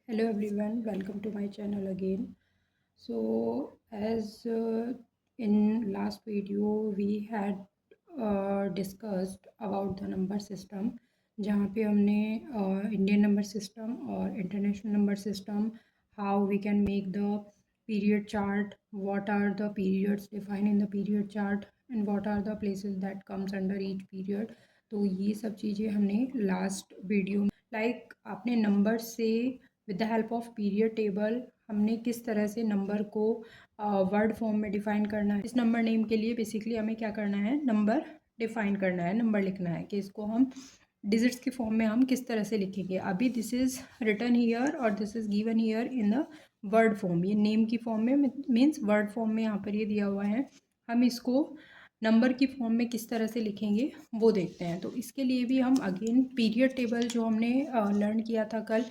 Hello everyone, welcome to my channel again. So as in last video we had discussed about the number system, जहाँ पे हमने Indian number system और international number system, how we can make the period chart, what are the periods defined in the period chart and what are the places that comes under each period. तो ये सब चीज़ें हमने last video like आपने number से with the help of period table हमने किस तरह से नंबर को वर्ड फॉर्म में डिफ़ाइन करना है। इस नंबर नेम के लिए बेसिकली हमें क्या करना है, नंबर डिफ़ाइन करना है, नंबर लिखना है कि इसको हम डिजिट्स के फॉर्म में हम किस तरह से लिखेंगे। अभी दिस इज़ रिटन हियर और this is given here in the word form. ये नेम की फॉर्म में मीन्स वर्ड फॉर्म में यहाँ पर ये दिया हुआ है। हम इसको नंबर की फॉर्म में किस तरह से लिखेंगे वो देखते हैं। तो इसके लिए भी हम अगेन पीरियड टेबल जो हमने लर्न किया था कल,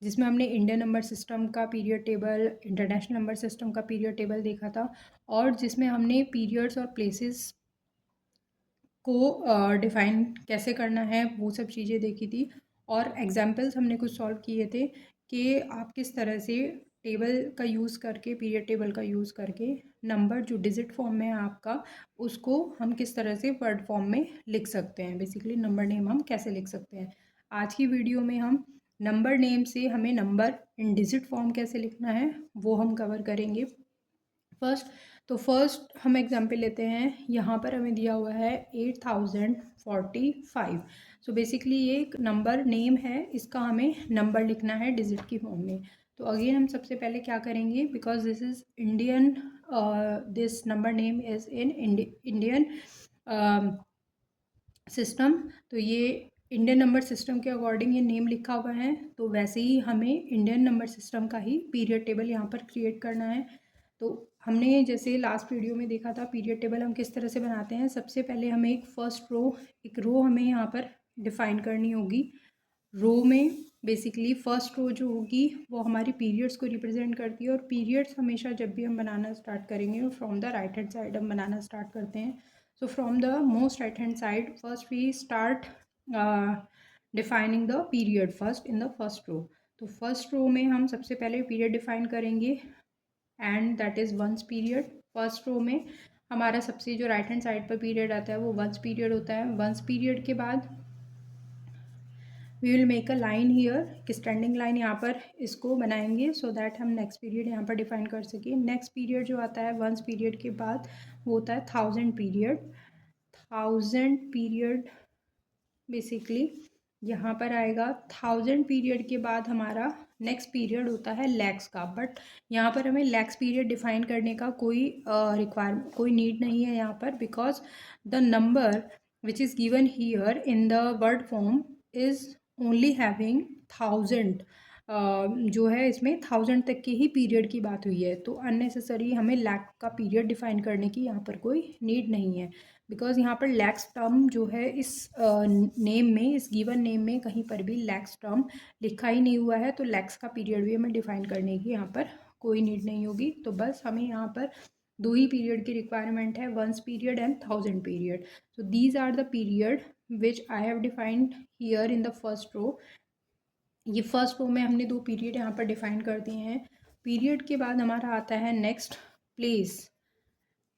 जिसमें हमने इंडियन नंबर सिस्टम का period table, international number system का पीरियड टेबल देखा था, और जिसमें हमने पीरियड्स और प्लेसेस को डिफ़ाइन कैसे करना है वो सब चीज़ें देखी थी। और एग्जाम्पल्स हमने कुछ सॉल्व किए थे कि आप किस तरह से टेबल का यूज़ करके, पीरियड टेबल का यूज़ करके नंबर जो डिजिट फॉर्म में है आपका, उसको हम किस तरह से वर्ड फॉर्म में लिख सकते हैं। बेसिकली नंबर नेम हम कैसे लिख सकते हैं। आज की वीडियो में हम नंबर नेम से हमें नंबर इन डिजिट फॉर्म कैसे लिखना है वो हम कवर करेंगे। फर्स्ट हम एग्जाम्पल लेते हैं। यहाँ पर हमें दिया हुआ है 8045। सो बेसिकली ये एक नंबर नेम है, इसका हमें नंबर लिखना है डिजिट की फॉर्म में। तो अगेन हम सबसे पहले क्या करेंगे, because this is Indian, this number name is in Indian system, तो ये इंडियन नंबर सिस्टम के अकॉर्डिंग ये नेम लिखा हुआ है। तो वैसे ही हमें इंडियन नंबर सिस्टम का ही पीरियड टेबल यहाँ पर क्रिएट करना है। तो हमने जैसे लास्ट वीडियो में देखा था पीरियड टेबल हम किस तरह से बनाते हैं। सबसे पहले हमें एक रो हमें यहाँ पर डिफ़ाइन करनी होगी। रो में बेसिकली फर्स्ट रो जो होगी वो हमारी पीरियड्स को रिप्रेजेंट करती है, और पीरियड्स हमेशा जब भी हम बनाना स्टार्ट करेंगे from the right hand side हम बनाना स्टार्ट करते हैं। So from the most right hand side, first we start defining the period first in the first row. तो फर्स्ट रो में हम सबसे पहले पीरियड डिफाइन करेंगे and that is ones period. First row में हमारा सबसे जो राइट हैंड साइड पर पीरियड आता है वो वंस पीरियड होता है। वंस पीरियड के बाद we will make a line here, कि स्टैंडिंग लाइन यहाँ पर इसको बनाएंगे सो दैट हम नेक्स्ट पीरियड यहाँ पर डिफाइन कर सकें। नेक्स्ट पीरियड जो आता है वंस पीरियड के बाद वो होता है 1000 पीरियड। 1000 पीरियड बेसिकली यहाँ पर आएगा। 1000 पीरियड के बाद हमारा नेक्स्ट पीरियड होता है लैक्स का, बट यहाँ पर हमें लैक्स पीरियड डिफाइन करने का कोई नीड नहीं है यहाँ पर, because the number which is given here in the word form is only having 1000। जो है इसमें 1000 तक के ही पीरियड की बात हुई है, तो अननेसेसरी हमें लैक का पीरियड डिफाइन करने की यहाँ पर कोई नीड नहीं है। बिकॉज यहाँ पर लैक्स टर्म जो है इस नेम में, इस गिवन नेम में कहीं पर भी लैक्स टर्म लिखा ही नहीं हुआ है, तो लैक्स का पीरियड भी हमें डिफाइन करने की यहाँ पर कोई नीड नहीं होगी। तो बस हमें यहाँ पर दो ही पीरियड की रिक्वायरमेंट है, ones period and 1000 period. So these are the period which I have defined here in the first row. ये फर्स्ट रो में हमने दो पीरियड यहाँ पर डिफाइन कर दिए हैं। पीरियड के बाद हमारा आता है नेक्स्ट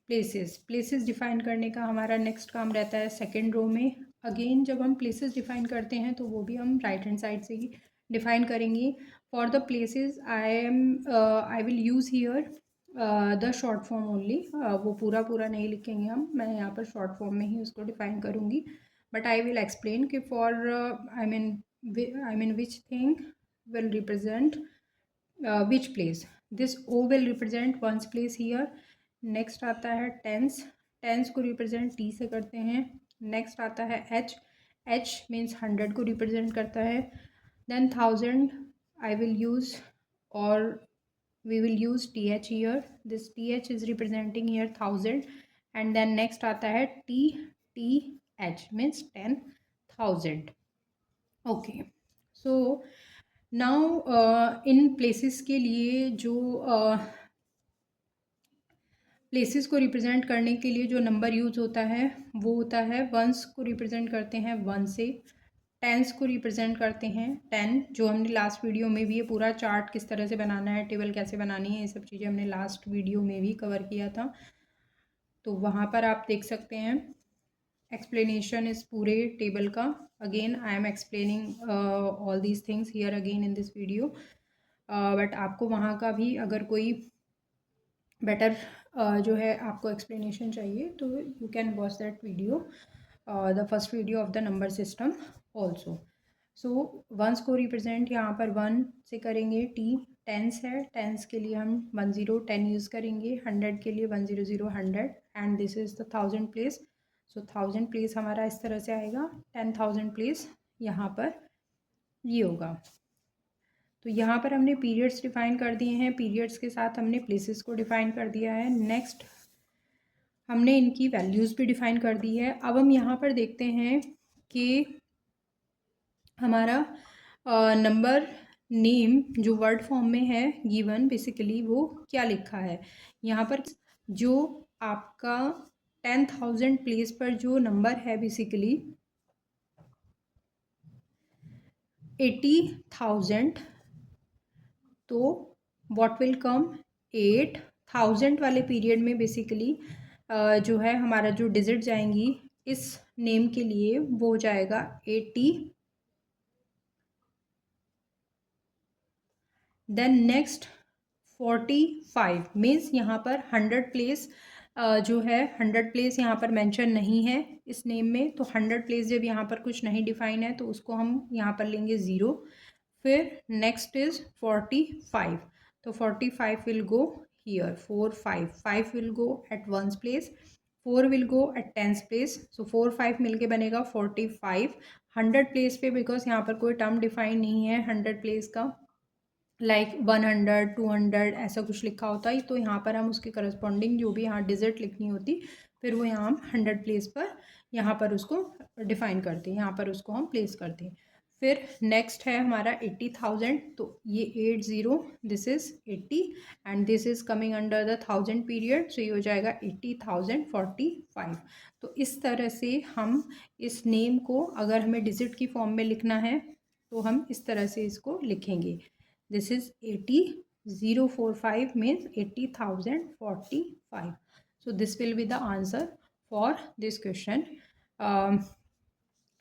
प्लेसेस डिफाइन करने का हमारा नेक्स्ट काम रहता है सेकेंड रो में। अगेन जब हम प्लेसेस डिफाइन करते हैं तो वो भी हम राइट हैंड साइड से ही डिफाइन करेंगे। For the places I will use here the short form only. वो पूरा नहीं लिखेंगे हम, मैं यहाँ पर शॉर्ट फॉर्म में ही उसको डिफाइन करूँगी। बट आई विल एक्सप्लेन कि for I mean which thing will represent which place. This O will represent ones place here. Next आता है टेंस, टेंस को रिप्रेजेंट टी से करते हैं। नेक्स्ट आता है एच, एच मीन्स 100 को रिप्रेजेंट करता है। देन 1000 आई विल यूज़ और we will use th here. This th is representing here 1000, and then next आता है th means 10,000. Okay, so now in places के लिए जो प्लेसेस को रिप्रेजेंट करने के लिए जो नंबर यूज़ होता है वो होता है वंस को रिप्रेजेंट करते हैं 1 से, टेंस को रिप्रेजेंट करते हैं। 10 जो हमने लास्ट वीडियो में भी, ये पूरा चार्ट किस तरह से बनाना है, टेबल कैसे बनानी है, ये सब चीज़ें हमने लास्ट वीडियो में भी कवर किया था, तो वहाँ पर आप देख सकते हैं एक्सप्लेनेशन इस पूरे टेबल का। Again I am explaining all these things here again in this video, but आपको वहाँ का भी अगर कोई बेटर जो है आपको एक्सप्लेनेशन चाहिए तो you can watch that video, the first video of the number system also. So ones को रिप्रेजेंट यहाँ पर 1 से करेंगे, टी टेंस है, टेंस के लिए हम 1010 यूज़ करेंगे, 100 के लिए 100 100, and this is the 1000 place. So 1000 place हमारा इस तरह से आएगा, 10,000 प्लेस यहाँ पर ये होगा। तो यहाँ पर हमने पीरियड्स डिफाइन कर दिए हैं, पीरियड्स के साथ हमने प्लेसेस को डिफाइन कर दिया है। नेक्स्ट हमने इनकी वैल्यूज़ भी डिफाइन कर दी है। अब हम यहाँ पर देखते हैं कि हमारा नंबर नेम जो वर्ड फॉर्म में है गिवन, बेसिकली वो क्या लिखा है यहाँ पर। जो आपका 10,000 प्लेस पर जो नंबर है बेसिकली 80,000, तो व्हाट विल कम 8,000 वाले पीरियड में बेसिकली जो है हमारा जो डिजिट जाएंगी इस नेम के लिए वो हो जाएगा 80। देन नेक्स्ट 45 मीन्स यहाँ पर 100 प्लेस जो है 100 प्लेस यहाँ पर मेंशन नहीं है इस नेम में, तो 100 प्लेस जब यहाँ पर कुछ नहीं डिफाइन है तो उसको हम यहाँ पर लेंगे 0। फिर नेक्स्ट इज 45, तो 45 will go here, 4 5 5 will go at 1 place, 4 will go at 10 place, so 4 5 मिलके बनेगा 45। 100 प्लेस पे बिकॉज यहाँ पर कोई टर्म डिफाइन नहीं है 100 प्लेस का, लाइक 100 200 ऐसा कुछ लिखा होता है, तो यहाँ पर हम उसके करस्पॉन्डिंग जो भी यहाँ डिजिट लिखनी होती फिर वो यहाँ हम 100 प्लेस पर यहाँ पर उसको डिफाइन करते हैं, यहाँ पर उसको हम प्लेस करते हैं। फिर नेक्स्ट है हमारा 80,000, तो ये 80 this is 80 and this is coming under the 1000 period, so ये हो जाएगा 80,045। तो इस तरह से हम इस नेम को अगर हमें डिजिट की फॉर्म में लिखना है तो हम इस तरह से इसको लिखेंगे। This is 80,045 means 80,045. So this will be the answer for this question.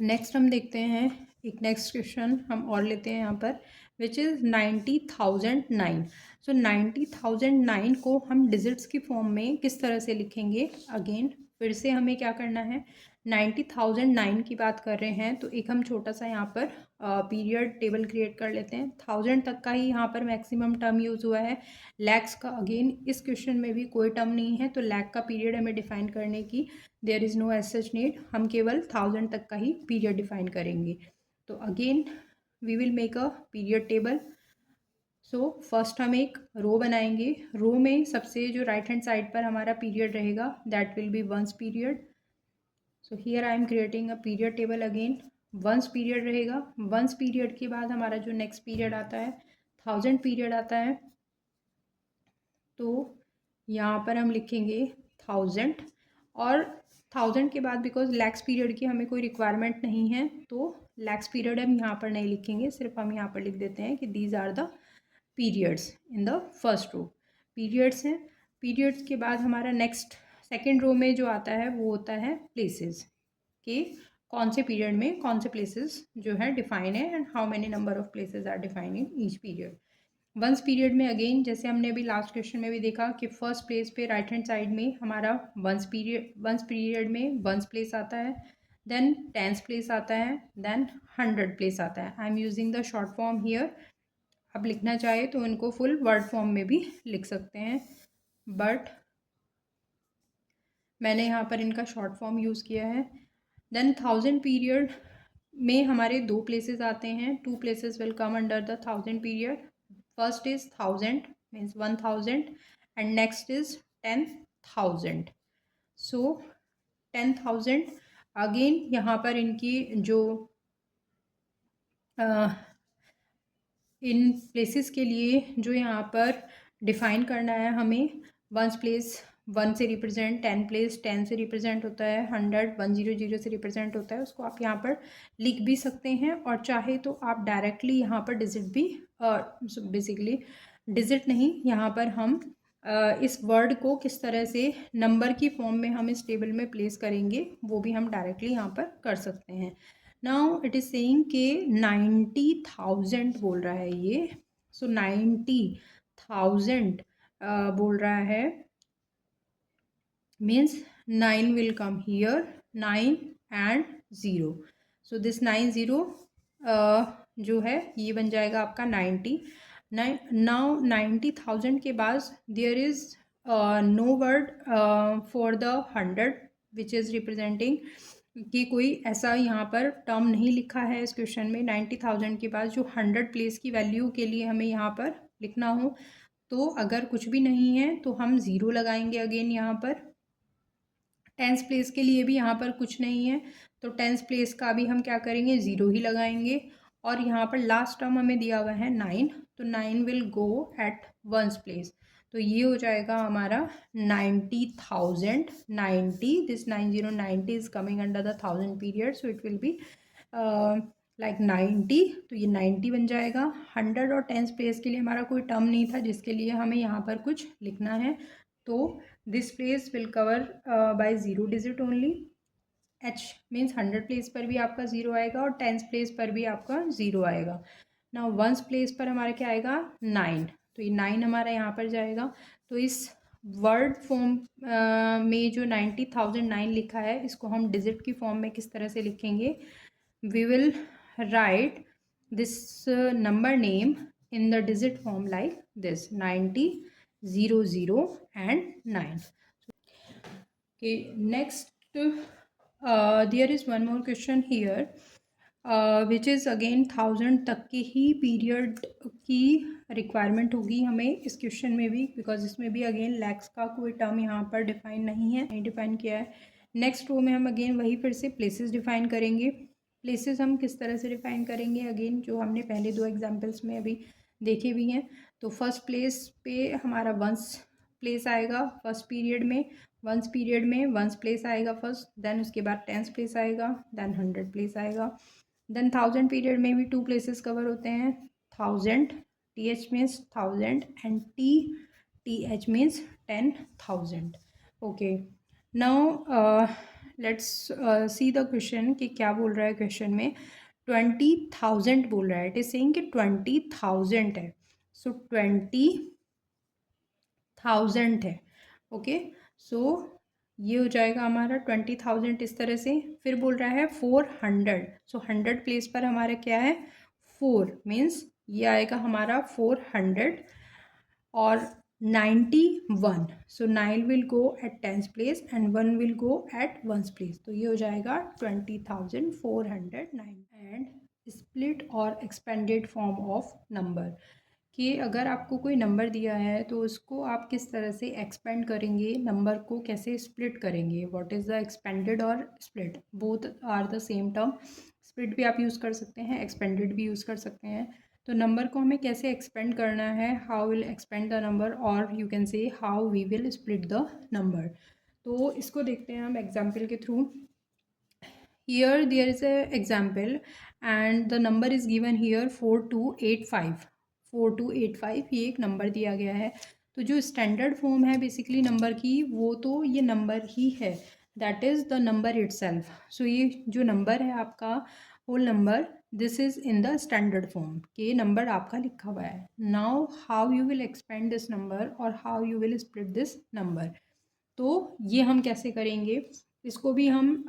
Next हम देखते हैं एक नेक्स्ट क्वेश्चन हम और लेते हैं यहाँ पर, विच इज़ 90,009। सो 90,009 को हम डिजिट्स की फॉर्म में किस तरह से लिखेंगे। अगेन फिर से हमें क्या करना है, 90,009 की बात कर रहे हैं तो एक हम छोटा सा यहाँ पर पीरियड टेबल क्रिएट कर लेते हैं। 1000 तक का ही यहाँ पर मैक्सिमम टर्म यूज़ हुआ है, लैक्स का अगेन इस क्वेश्चन में भी कोई टर्म नहीं है, तो लैक का पीरियड हमें डिफाइन करने की there is no as such need, हम केवल 1000 तक का ही पीरियड डिफाइन करेंगे। तो again we will make a period table. So first हम एक रो बनाएंगे, रो में सबसे जो राइट हैंड साइड पर हमारा पीरियड रहेगा that will be ones period. So here I am creating a period table. Again ones period रहेगा, वंस पीरियड के बाद हमारा जो नेक्स्ट पीरियड आता है 1000 पीरियड आता है, तो यहाँ पर हम लिखेंगे 1000 और 1000 के बाद बिकॉज लैक्स पीरियड की हमें कोई रिक्वायरमेंट नहीं है तो लैक्स पीरियड हम यहाँ पर नहीं लिखेंगे, सिर्फ हम यहाँ पर लिख देते हैं कि these are the periods in the first row. Periods हैं, पीरियड्स के बाद हमारा नेक्स्ट सेकेंड रो में जो आता है वो होता है प्लेसेस, कि कौन से पीरियड में कौन से प्लेसेस जो है डिफाइन है and how many number of places are defined in each period. Ones period में अगेन जैसे हमने अभी लास्ट क्वेश्चन में भी देखा कि फर्स्ट प्लेस पे राइट हैंड साइड में हमारा वंस पीरियड में वंस प्लेस आता है, देन टेंस प्लेस आता है, देन 100 प्लेस आता है। I am using the short form here, आप लिखना चाहे तो इनको फुल वर्ड फॉर्म में भी लिख सकते हैं, बट मैंने यहाँ पर इनका शॉर्ट फॉर्म यूज़ किया है। देन 1000 पीरियड में हमारे दो प्लेसेस आते हैं, 2 places will come under the 1000 period. First is 1000 means 1000 and next is 10,000। So 10,000 again यहाँ पर इनकी जो इन प्लेसेस के लिए जो यहाँ पर डिफाइन करना है हमें, वंस प्लेस 1 से रिप्रेजेंट, 10 प्लेस 10 से रिप्रेजेंट होता है, 100 100 से रिप्रेजेंट होता है, उसको आप यहाँ पर लिख भी सकते हैं। और चाहे तो आप डायरेक्टली यहाँ पर डिजिट भी बेसिकली डिजिट नहीं, यहाँ पर हम इस वर्ड को किस तरह से नंबर की फॉर्म में हम इस टेबल में प्लेस करेंगे वो भी हम डायरेक्टली यहाँ पर कर सकते हैं। नाउ इट इज़ सेइंग के 90,000 बोल रहा है ये। सो 90,000 बोल रहा है, means 9 will come here, 9 and 0. So this 90 जो है ये बन जाएगा आपका 90। नाउ 90,000 के बाद there is no word for the 100 which is representing कि कोई ऐसा यहाँ पर टर्म नहीं लिखा है इस क्वेश्चन में। 90,000 के बाद जो 100 प्लेस की वैल्यू के लिए हमें यहाँ पर लिखना हो, तो अगर कुछ भी नहीं है तो हम ज़ीरो लगाएंगे अगेन यहाँ पर। टेंस प्लेस के लिए भी यहाँ पर कुछ नहीं है तो टेंस प्लेस का भी हम क्या करेंगे, ज़ीरो ही लगाएंगे। और यहाँ पर लास्ट टर्म हमें दिया हुआ है 9, तो 9 will go eight ones place, तो ये हो जाएगा हमारा 90,000। 90 this 90 is coming under the 1000 period, so it will be like 90, तो ये 90 बन जाएगा। 100 और टेंस प्लेस के लिए हमारा कोई टर्म नहीं था जिसके लिए हमें यहाँ पर कुछ लिखना है, तो this place will cover by 0 digit only. h means 100 place पर भी आपका 0 आएगा और टेंस प्लेस पर भी आपका 0 आएगा। ना वंस प्लेस पर हमारा क्या आएगा, 9, तो ये 9 हमारा यहाँ पर जाएगा। तो इस वर्ड फॉर्म में जो 90,009 लिखा है इसको हम डिजिट की फॉर्म में किस तरह से लिखेंगे, we will write this number name in the digit form like this 90, 00 and 9. Okay, next there is one more question here which is again 1000 तक की ही पीरियड की रिक्वायरमेंट होगी हमें इस क्वेश्चन में भी, बिकॉज इसमें भी अगेन लैक्स का कोई टर्म यहाँ पर डिफाइन नहीं है, नहीं डिफाइन किया है। नेक्स्ट रो में हम अगेन वही फिर से प्लेसेस डिफाइन करेंगे। प्लेसेस हम किस तरह से डिफाइन करेंगे, अगेन जो हमने पहले 2 एग्जाम्पल्स में अभी देखे भी हैं। तो फर्स्ट प्लेस पे हमारा वंस प्लेस आएगा फर्स्ट पीरियड में, वंस पीरियड में वंस प्लेस आएगा फर्स्ट, देन उसके बाद टेंस प्लेस आएगा, देन 100 प्लेस आएगा। देन 1000 पीरियड में भी 2 प्लेसेस कवर होते हैं, 1000 TH means 1000 and TH means 10,000। Okay, now let's see the question कि क्या बोल रहा है क्वेश्चन में। 20,000 बोल रहा है, इट इज सेइंग कि 20,000 है, सो 20,000 है। ओके, सो ये हो जाएगा हमारा 20,000 इस तरह से। फिर बोल रहा है 400, सो 100 प्लेस पर हमारा क्या है, 4 मीन्स ये आएगा हमारा 400 और 91, सो 9 will go eight tens place and 1 will go eight ones place, तो ये हो जाएगा 20,409। एंड स्प्लिट और एक्सपेंडेड फॉर्म ऑफ नंबर, कि अगर आपको कोई नंबर दिया है तो उसको आप किस तरह से एक्सपेंड करेंगे, नंबर को कैसे स्प्लिट करेंगे। व्हाट इज़ द एक्सपेंडेड और split, both are the same term. Split भी आप यूज़ कर सकते हैं, एक्सपेंडेड भी यूज़ कर सकते हैं। तो नंबर को हमें कैसे एक्सपेंड करना है, how will expand the number, और you can say how we will split the number. तो इसको देखते हैं हम एग्जाम्पल के through. Here there is a example and the number is given here 4285। 4285 ये एक नंबर दिया गया है। तो जो स्टैंडर्ड फॉर्म है बेसिकली नंबर की, वो तो ये नंबर ही है, that is the number itself. So ये जो नंबर है आपका whole number, this is in the standard form, कि नंबर आपका लिखा हुआ है। Now how you will expand this number और how you will split this number, तो ये हम कैसे करेंगे, इसको भी हम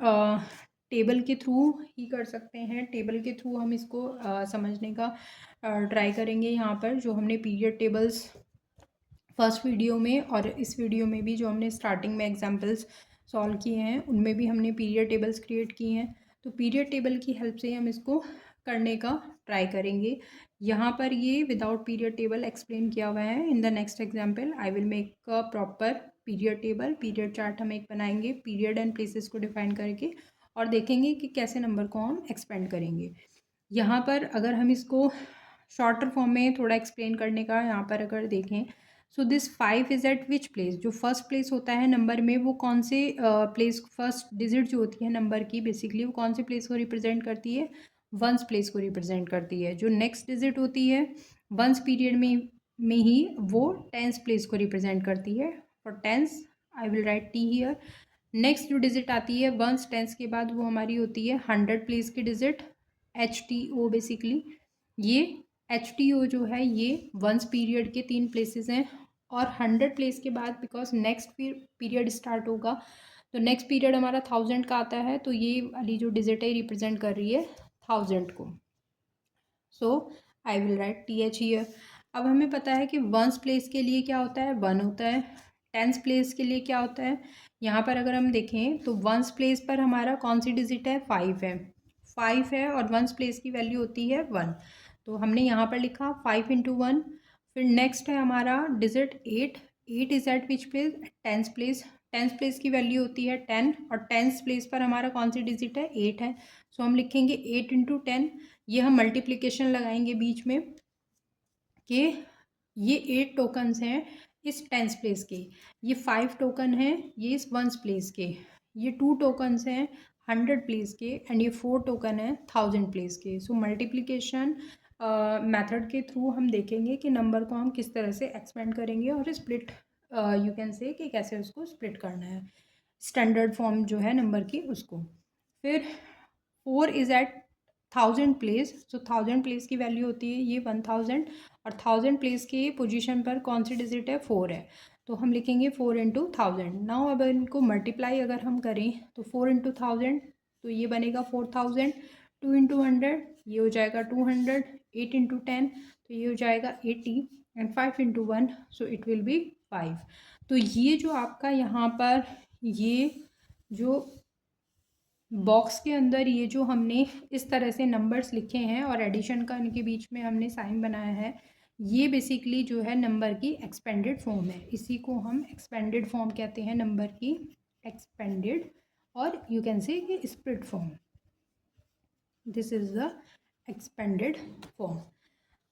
टेबल के थ्रू ही कर सकते हैं। टेबल के थ्रू हम इसको समझने का ट्राई करेंगे। यहाँ पर जो हमने पीरियड टेबल्स फर्स्ट वीडियो में और इस वीडियो में भी जो हमने स्टार्टिंग में एग्जांपल्स सॉल्व किए हैं, उनमें भी हमने पीरियड टेबल्स क्रिएट किए हैं। तो पीरियड टेबल की हेल्प से हम इसको करने का ट्राई करेंगे। यहाँ पर ये विदाउट पीरियड टेबल एक्सप्लेन किया हुआ है। In the next example I will make a proper period table, period chart हम एक बनाएंगे पीरियड एंड प्लेसेस को डिफाइन करके, और देखेंगे कि कैसे नंबर को हम एक्सपेंड करेंगे। यहाँ पर अगर हम इसको शॉर्टर फॉर्म में थोड़ा एक्सप्लेन करने का यहाँ पर अगर देखें, so this 5 is eight which place, जो फर्स्ट प्लेस होता है नंबर में वो कौन से प्लेस, फर्स्ट डिजिट जो होती है नंबर की बेसिकली वो कौन से प्लेस को रिप्रेजेंट करती है, वंस प्लेस को रिप्रेजेंट करती है। जो नेक्स्ट डिजिट होती है वंस पीरियड में ही वो टेंस प्लेस को रिप्रेजेंट करती है। For tens I will write T here. Next जो डिजिट आती है वंस टेंस के बाद वो हमारी होती है 100 प्लेस की डिजिट, HTO बेसिकली। ये HTO जो है ये वंस पीरियड के 3 प्लेसेस हैं, और 100 प्लेस के बाद बिकॉज नेक्स्ट पीरियड स्टार्ट होगा तो नेक्स्ट पीरियड हमारा 1000 का आता है, तो ये वाली जो डिजिट है रिप्रेजेंट कर रही है 1000 को। So I will write TH here. अब हमें पता है कि वंस प्लेस के लिए क्या होता है, 1 होता है। टेंस प्लेस के लिए क्या होता है, यहाँ पर अगर हम देखें तो वंस प्लेस पर हमारा कौन सी डिजिट है, 5 है। 5 है और वंस प्लेस की वैल्यू होती है 1, तो हमने यहाँ पर लिखा 5 इंटू 1। फिर नेक्स्ट है हमारा digit 8। 8 is eight which place, tens place. Tens place की वैल्यू होती है 10 और टेंस प्लेस पर हमारा कौन सी डिजिट है, 8 है। सो हम लिखेंगे 8 इंटू 10। ये हम मल्टीप्लिकेशन लगाएंगे बीच में कि ये 8 टोकन्स हैं इस टेंस प्लेस के, ये 5 टोकन हैं ये इस वंस प्लेस के, ये 2 टोकन्स हैं 100 प्लेस के, एंड ये 4 टोकन है 1000 प्लेस के। सो मल्टीप्लिकेशन मेथड के थ्रू हम देखेंगे कि नंबर को हम किस तरह से एक्सपेंड करेंगे और स्प्लिट यू कैन से कि कैसे उसको स्प्लिट करना है, स्टैंडर्ड फॉर्म जो है नंबर की उसको। फिर 4 is at 1000 place, so 1000 place की वैल्यू होती है ये 1000, और 1000 प्लेस की पोजीशन पर कौन सी डिजिट है, 4 है, तो हम लिखेंगे 4 इंटू 1000। नाउ अब इनको मल्टीप्लाई अगर हम करें तो 4 इंटू 1000 तो ये बनेगा 4000, 2 इंटू 100 ये हो जाएगा 200, 8 इंटू 10 तो ये हो जाएगा 80, and 5 into 1 so it will be 5। तो ये जो आपका यहाँ पर ये जो बॉक्स के अंदर ये जो हमने इस तरह से नंबर्स लिखे हैं और एडिशन का इनके बीच में हमने साइन बनाया है, ये बेसिकली जो है नंबर की एक्सपेंडेड फॉर्म है। इसी को हम एक्सपेंडेड फॉर्म कहते हैं, नंबर की एक्सपेंडेड, और यू कैन से कि split form. This is the expanded form.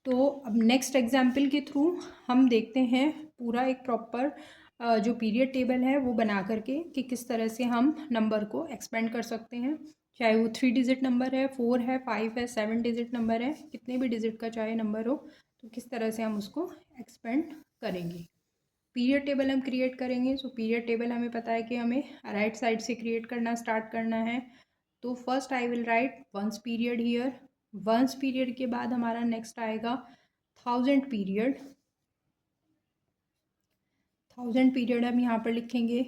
तो अब नेक्स्ट एग्जाम्पल के थ्रू हम देखते हैं पूरा एक प्रॉपर जो पीरियड टेबल है वो बना करके कि किस तरह से हम नंबर को एक्सपेंड कर सकते हैं, चाहे वो 3 डिजिट नंबर है, 4 है, 5 है, 7 डिजिट नंबर है, कितने भी डिजिट का चाहे नंबर हो, तो किस तरह से हम उसको एक्सपेंड करेंगे। पीरियड टेबल हम क्रिएट करेंगे। सो पीरियड टेबल हमें पता है कि हमें राइट साइड से क्रिएट करना स्टार्ट करना है। तो first I will right ones period here. Ones period के बाद हमारा नेक्स्ट आएगा 1000 पीरियड। 1000 पीरियड हम यहाँ पर लिखेंगे,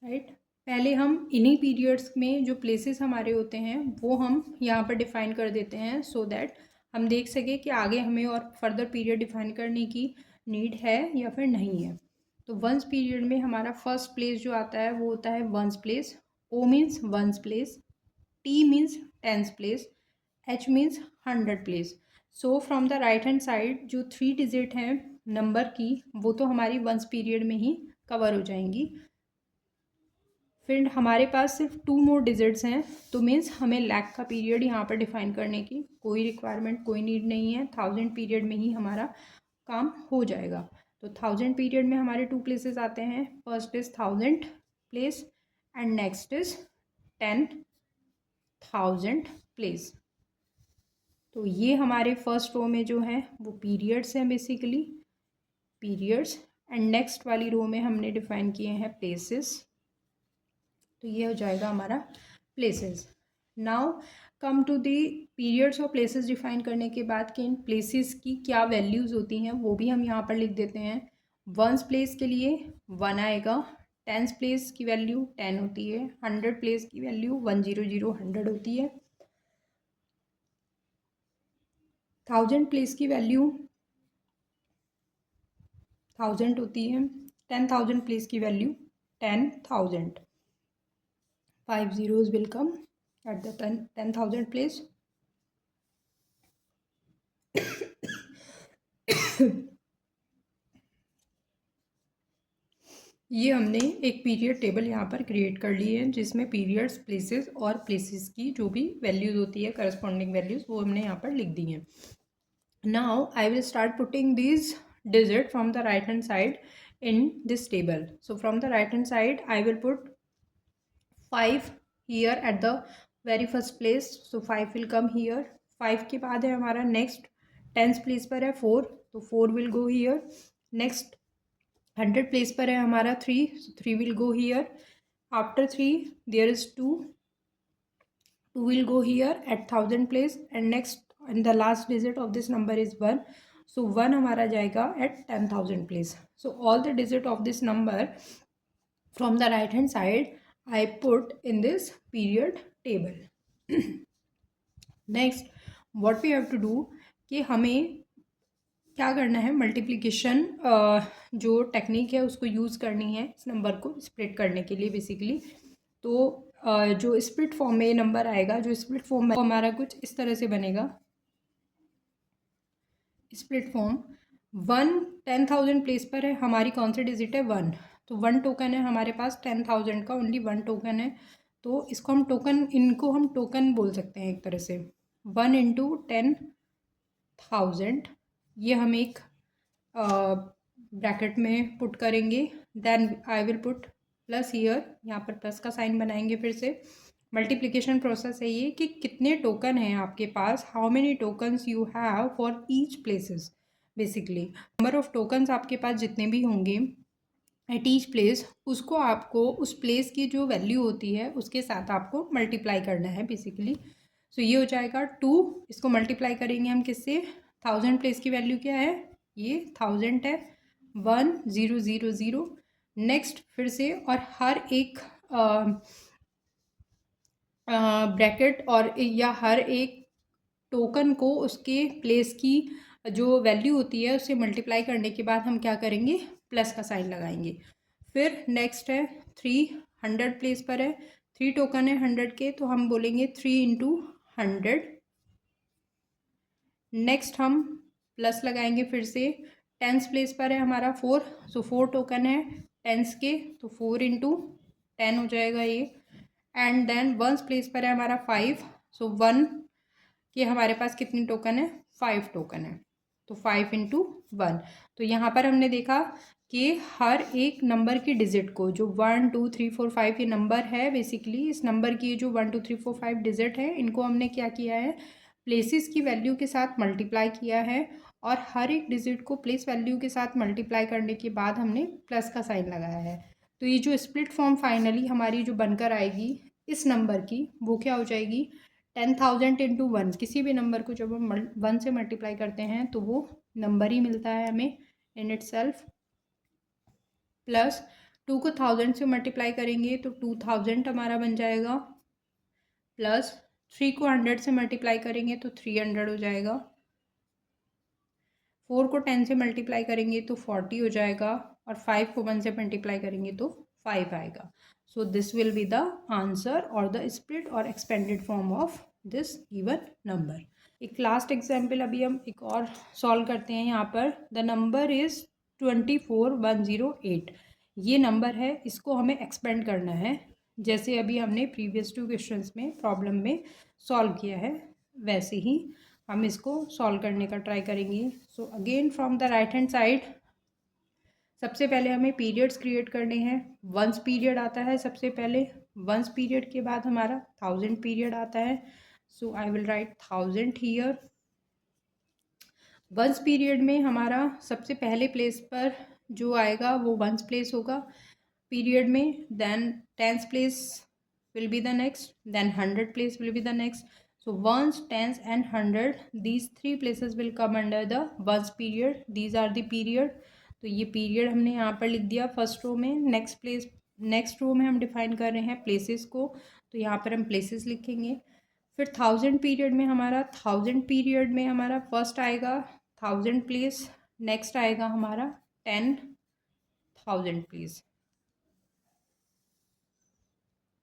राइट। पहले हम इन्हीं पीरियड्स में जो प्लेसेस हमारे होते हैं वो हम यहाँ पर डिफाइन कर देते हैं, सो दैट हम देख सके कि आगे हमें और फर्दर पीरियड डिफाइन करने की नीड है या फिर नहीं है। तो वंस पीरियड में हमारा फर्स्ट प्लेस जो आता है वो होता है ones place. O means ones place, T means tens place, H means 100 place. So from the right hand side जो 3 डिजिट हैं नंबर की वो तो हमारी वंस पीरियड में ही कवर हो जाएंगी। फिर हमारे पास सिर्फ 2 मोर डिजिट्स हैं, तो मीन्स हमें लैक का पीरियड यहाँ पर डिफाइन करने की कोई रिक्वायरमेंट, कोई नीड नहीं है। 1000 पीरियड में ही हमारा काम हो जाएगा। तो 1000 पीरियड में हमारे 2 प्लेसेस आते हैं, first is 1000 place and next is 10,000 place. तो ये हमारे फर्स्ट रो में जो है वो पीरियड्स हैं बेसिकली, पीरियड्स, एंड नेक्स्ट वाली रो में हमने डिफाइन किए हैं प्लेसेस। तो ये हो जाएगा हमारा places. Now come to the periods और प्लेसेस डिफाइन करने के बाद कि इन प्लेसेस की क्या वैल्यूज़ होती हैं वो भी हम यहाँ पर लिख देते हैं। वंस प्लेस के लिए 1 आएगा, टेंस प्लेस की वैल्यू 10 होती है, 100 प्लेस की वैल्यू 100 होती है, 1000 प्लेस की वैल्यू 1000 होती है, 10,000 प्लेस की value 10,000। 5 zeros will come at the 10,000 place. ये हमने एक पीरियड टेबल यहाँ पर क्रिएट कर ली है जिसमें पीरियड्स, प्लेसेस और प्लेसेस की जो भी वैल्यूज़ होती है करस्पॉन्डिंग वैल्यूज़ वो हमने यहाँ पर लिख दी हैं। Now I will start putting these digit from the right hand side in this table. So from the right hand side I will put 5 here at the very first place. So 5 will come here. 5 के बाद है हमारा next tenth place पर है 4, तो 4 will go here. Next 100 place पर है हमारा 3, so 3 will go here. After 3 there is 2 will go here at 1000 place, and next and the last digit of this number is 1, so 1 हमारा जाएगा at 10,000 place. So all the digit of this number from the right hand side I put in this period table. Next what we have to do कि हमें क्या करना है, multiplication जो technique है उसको यूज़ करनी है इस नंबर को स्प्लिट करने के लिए बेसिकली. तो जो स्प्लिट फॉर्म में नंबर आएगा, जो स्प्लिट फॉर्म में हमारा कुछ इस तरह से बनेगा. स्प्लिट फॉर्म 1 10,000 प्लेस पर है, हमारी कौन सी डिजिट है 1, तो 1 टोकन है हमारे पास 10,000 का, ओनली 1 टोकन है. तो इसको हम टोकन, इनको हम टोकन बोल सकते हैं एक तरह से. 1 इंटू 10,000 ये हम एक ब्रैकेट में पुट करेंगे. Then I will put plus here, यहाँ पर प्लस का साइन बनाएंगे. फिर से मल्टीप्लिकेशन प्रोसेस है ये कि कितने टोकन हैं आपके पास, how many tokens you have for each places. Basically number of tokens आपके पास जितने भी होंगे एट ईच प्लेस, उसको आपको उस प्लेस की जो वैल्यू होती है उसके साथ आपको मल्टीप्लाई करना है बेसिकली. सो ये हो जाएगा 2, इसको मल्टीप्लाई करेंगे हम किससे, 1000 प्लेस की वैल्यू क्या है, ये 1000 है, 1 0 0 0. नेक्स्ट फिर से, और हर एक ब्रैकेट और या हर एक टोकन को उसके प्लेस की जो वैल्यू होती है उससे मल्टीप्लाई करने के बाद हम क्या करेंगे, प्लस का साइन लगाएंगे. फिर नेक्स्ट है 300 प्लेस पर है, 3 टोकन है 100 के, तो हम बोलेंगे 3 इंटू 100. नेक्स्ट हम प्लस लगाएंगे फिर से. टेंस प्लेस पर है हमारा 4, सो 4 टोकन है टेंस के, तो 4 इंटू 10 हो जाएगा ये. एंड देन वंस प्लेस पर है हमारा 5, सो 1 के हमारे पास कितनी टोकन है, 5 टोकन है, तो 5 इंटू 1. तो यहाँ पर हमने देखा कि हर एक नंबर की डिजिट को, जो 1 2 3 4 5 ये नंबर है बेसिकली, इस नंबर की जो 1 2 3 4 5 डिजिट है, इनको हमने क्या किया है, प्लेसेस की वैल्यू के साथ मल्टीप्लाई किया है. और हर एक डिजिट को प्लेस वैल्यू के साथ मल्टीप्लाई करने के बाद हमने प्लस का साइन लगाया है. तो ये जो स्प्लिट फॉर्म फाइनली हमारी जो बनकर आएगी इस नंबर की, वो क्या हो जाएगी, 10,000 इंटू 1. किसी भी नंबर को जब हम 1 से मल्टीप्लाई करते हैं तो वो नंबर ही मिलता है हमें इन इट सेल्फ. प्लस 2 को 1000 से मल्टीप्लाई करेंगे तो 2000 हमारा बन जाएगा. प्लस 3 को 100 से मल्टीप्लाई करेंगे तो 300 हो जाएगा. 4 को 10 से मल्टीप्लाई करेंगे तो 40 हो जाएगा. और 5 को 1 से मल्टीप्लाई करेंगे तो 5 आएगा. So this will be the answer और द स्प्लिट और expanded form of this given number. एक लास्ट एग्जाम्पल अभी हम एक और सॉल्व करते हैं. यहाँ पर द नंबर इज़ 24108. ये नंबर है, इसको हमें एक्सपेंड करना है, जैसे अभी हमने प्रीवियस 2 क्वेश्चंस में प्रॉब्लम में सॉल्व किया है वैसे ही हम इसको सॉल्व करने का ट्राई करेंगे. So again from the right hand side सबसे पहले हमें पीरियड्स क्रिएट करने हैं. वंस पीरियड आता है सबसे पहले, वंस पीरियड के बाद हमारा 1000 पीरियड आता है. So I will write 1000 here. Ones period में हमारा सबसे पहले प्लेस पर जो आएगा वो वंस प्लेस होगा पीरियड में. Then tens place will be the next, then 100 place will be the next. So ones, tens and 100, these 3 places will come under the ones period. These are the period. तो ये period हमने यहाँ पर लिख दिया first row में. Next row में हम डिफाइन कर रहे हैं प्लेसेस को, तो यहाँ पर हम प्लेसेस लिखेंगे. फिर 1000 पीरियड में हमारा 1000 पीरियड में हमारा फर्स्ट आएगा 1000 प्लेस. नेक्स्ट आएगा हमारा 10,000 प्लेस.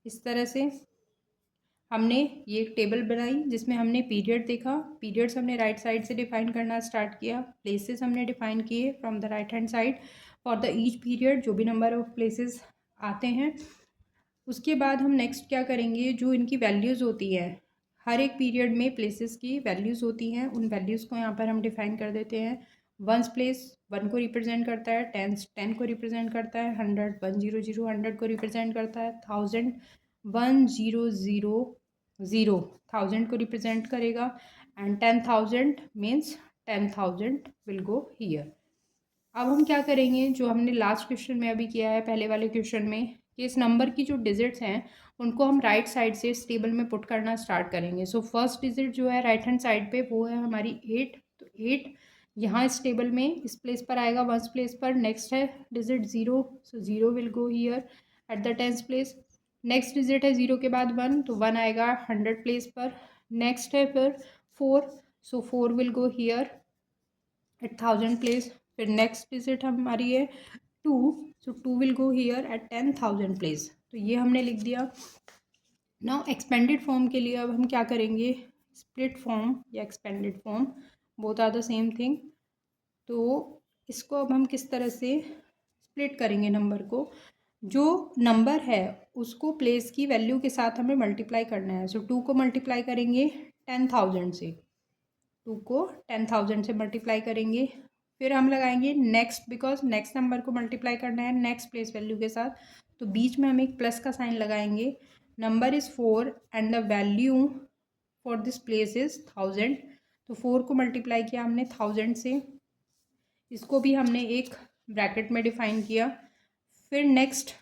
इस तरह से हमने ये एक टेबल बनाई जिसमें हमने पीरियड देखा. पीरियड्स हमने राइट साइड से डिफाइन करना स्टार्ट किया. प्लेसेस हमने डिफाइन किए from the right hand side for the each period, जो भी नंबर ऑफ प्लेसेस आते हैं. उसके बाद हम नेक्स्ट क्या करेंगे, जो इनकी वैल्यूज़ होती है, हर एक पीरियड में प्लेसेस की वैल्यूज़ होती हैं, उन वैल्यूज़ को यहाँ पर हम डिफाइन कर देते हैं. वंस प्लेस 1 को रिप्रेजेंट करता है, टेंस 10 को रिप्रेजेंट करता है, 100 100 100 को रिप्रेजेंट करता है, 1000 1000 1000 को रिप्रेजेंट करेगा, and 10,000 means 10,000 will go here. अब हम क्या करेंगे, जो हमने लास्ट क्वेश्चन में अभी किया है, पहले वाले क्वेश्चन में, कि इस नंबर की जो डिजिट्स हैं उनको हम राइट साइड से इस टेबल में पुट करना स्टार्ट करेंगे। सो फर्स्ट डिजिट जो है राइट हैंड साइड पे वो है हमारी 8। तो 8 यहाँ इस टेबल में इस प्लेस पर आएगा, वंस प्लेस पर। नेक्स्ट है digit 0, so 0 will go here at the tens place. Next digit है 0 के बाद 1, तो 1 आएगा 100 प्लेस पर। नेक्स्ट है फिर 4, सो 4 will go here eight 1000 place. फिर नेक्स्ट डिजिट हमारी है 2, सो 2 will go here eight 10,000 place. तो ये हमने लिख दिया। नाउ एक्सपेंडेड फॉर्म के लिए अब हम क्या करेंगे, स्प्लिट फॉर्म या expanded form, both are the same thing. तो इसको अब हम किस तरह से स्प्लिट करेंगे नंबर को, जो नंबर है उसको प्लेस की वैल्यू के साथ हमें मल्टीप्लाई करना है। सो 2 को मल्टीप्लाई करेंगे 10,000 से, 2 को 10,000 से मल्टीप्लाई करेंगे। फिर हम लगाएंगे नेक्स्ट, बिकॉज नेक्स्ट नंबर को मल्टीप्लाई करना है नेक्स्ट प्लेस वैल्यू के साथ, तो बीच में हम एक प्लस का साइन लगाएंगे। Number is 4 and the value for this place is 1000। तो 4 को मल्टीप्लाई किया हमने 1000 से, इसको भी हमने एक ब्रैकेट में डिफाइन किया। फिर नेक्स्ट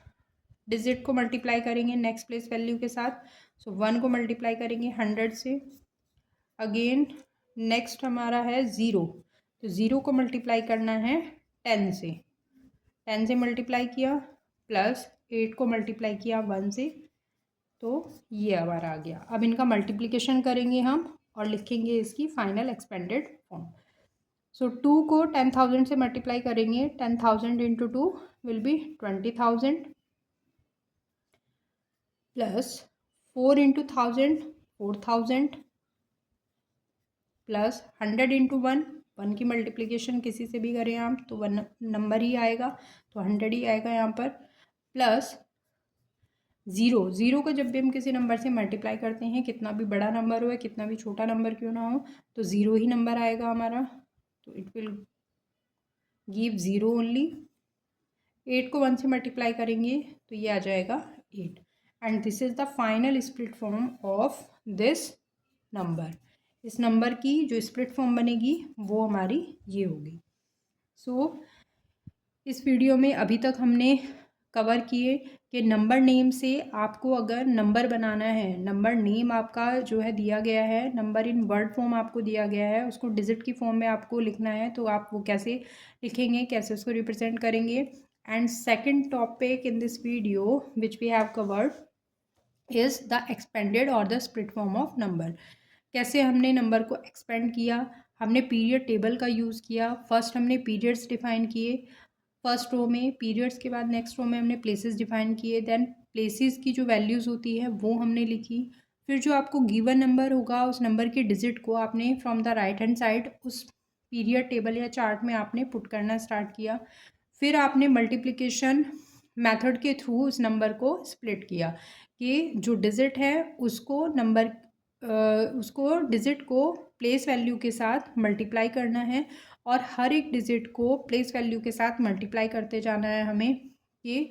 डिजिट को मल्टीप्लाई करेंगे नेक्स्ट प्लेस वैल्यू के साथ। सो 1 को मल्टीप्लाई करेंगे 100 से। अगेन नेक्स्ट हमारा है 0, तो 0 को मल्टीप्लाई करना है 10 से, 10 से मल्टीप्लाई किया, प्लस 8 को मल्टीप्लाई किया 1 से, तो ये हमारा आ गया। अब इनका मल्टीप्लिकेशन करेंगे हम और लिखेंगे इसकी फाइनल एक्सपेंडेड फॉर्म। सो 2 को 10,000 से मल्टीप्लाई करेंगे, 10,000 into 2 will be 20,000, plus 4 into 1000 4,000, plus 100 into 1 की मल्टीप्लिकेशन किसी से भी करें आप तो 1 नंबर ही आएगा, तो 100 ही आएगा यहाँ पर, प्लस 0 को जब भी हम किसी नंबर से मल्टीप्लाई करते हैं, कितना भी बड़ा नंबर हो या कितना भी छोटा नंबर क्यों ना हो, तो 0 ही नंबर आएगा हमारा, तो इट विल गिव 0 ओनली। 8 को 1 से मल्टीप्लाई करेंगे तो ये आ जाएगा 8, and this is the final split form of this number. इस नंबर की जो स्प्लिट फॉर्म बनेगी वो हमारी ये होगी। सो इस वीडियो में अभी तक हमने कवर किए कि नंबर नेम से आपको अगर नंबर बनाना है, नंबर नेम आपका जो है दिया गया है, नंबर इन वर्ड फॉर्म आपको दिया गया है, उसको डिजिट की फॉर्म में आपको लिखना है, तो आप वो कैसे लिखेंगे, कैसे उसको रिप्रेजेंट करेंगे। And second topic in this video which we have covered is the expanded और the split form of number. कैसे हमने नंबर को एक्सपेंड किया, हमने पीरियड टेबल का यूज़ किया। फर्स्ट हमने पीरियड्स डिफाइन किए फर्स्ट रो में, पीरियड्स के बाद नेक्स्ट रो में हमने प्लेसेस डिफाइन किए, देन प्लेसेस की जो वैल्यूज़ होती है वो हमने लिखी। फिर जो आपको गिवन नंबर होगा उस नंबर की डिजिट को आपने from the right hand side उस पीरियड टेबल या चार्ट में आपने पुट करना स्टार्ट किया। फिर आपने मल्टीप्लिकेशन मेथड के थ्रू उस नंबर को स्प्लिट किया कि जो डिजिट है उसको नंबर उसको डिजिट को प्लेस वैल्यू के साथ मल्टीप्लाई करना है, और हर एक डिजिट को प्लेस वैल्यू के साथ मल्टीप्लाई करते जाना है हमें ये,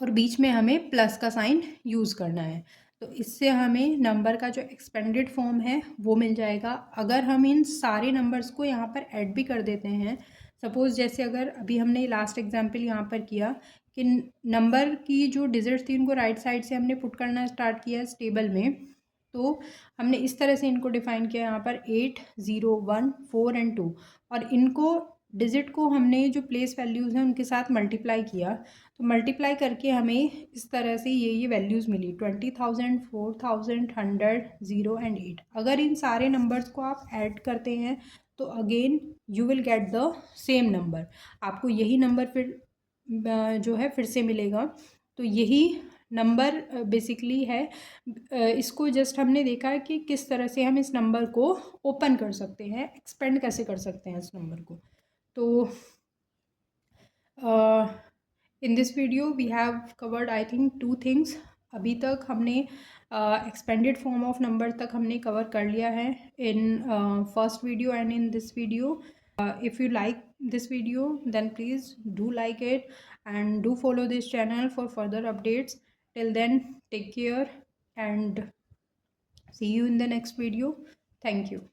और बीच में हमें प्लस का साइन यूज़ करना है। तो इससे हमें नंबर का जो एक्सपेंडेड फॉर्म है वो मिल जाएगा। अगर हम इन सारे नंबर्स को यहाँ पर ऐड भी कर देते हैं, सपोज़ जैसे अगर अभी हमने लास्ट एग्जांपल यहाँ पर किया कि नंबर की जो डिजिट्स थी उनको राइट साइड से हमने पुट करना स्टार्ट किया इस टेबल में, तो हमने इस तरह से इनको डिफाइन किया यहाँ पर 8 0 1 4 एंड 2, और इनको डिजिट को हमने जो प्लेस वैल्यूज़ हैं उनके साथ मल्टीप्लाई किया। तो मल्टीप्लाई करके हमें इस तरह से ये वैल्यूज़ मिली 20,000 4,000 100 0 एंड 8। अगर इन सारे नंबर्स को आप ऐड करते हैं तो again you will get the same number, आपको यही नंबर फिर जो है फिर से मिलेगा। तो यही नंबर बेसिकली है। इसको जस्ट हमने देखा है कि किस तरह से हम इस नंबर को ओपन कर सकते हैं, एक्सपेंड कैसे कर सकते हैं इस नंबर को। तो in this video we have covered I think 2 things. अभी तक हमने एक्सपेंडेड फॉर्म ऑफ नंबर तक हमने कवर कर लिया है in first video and in this video. If you like this video, then please do like it and do follow this channel for further updates. Till then, take care and see you in the next video. Thank you.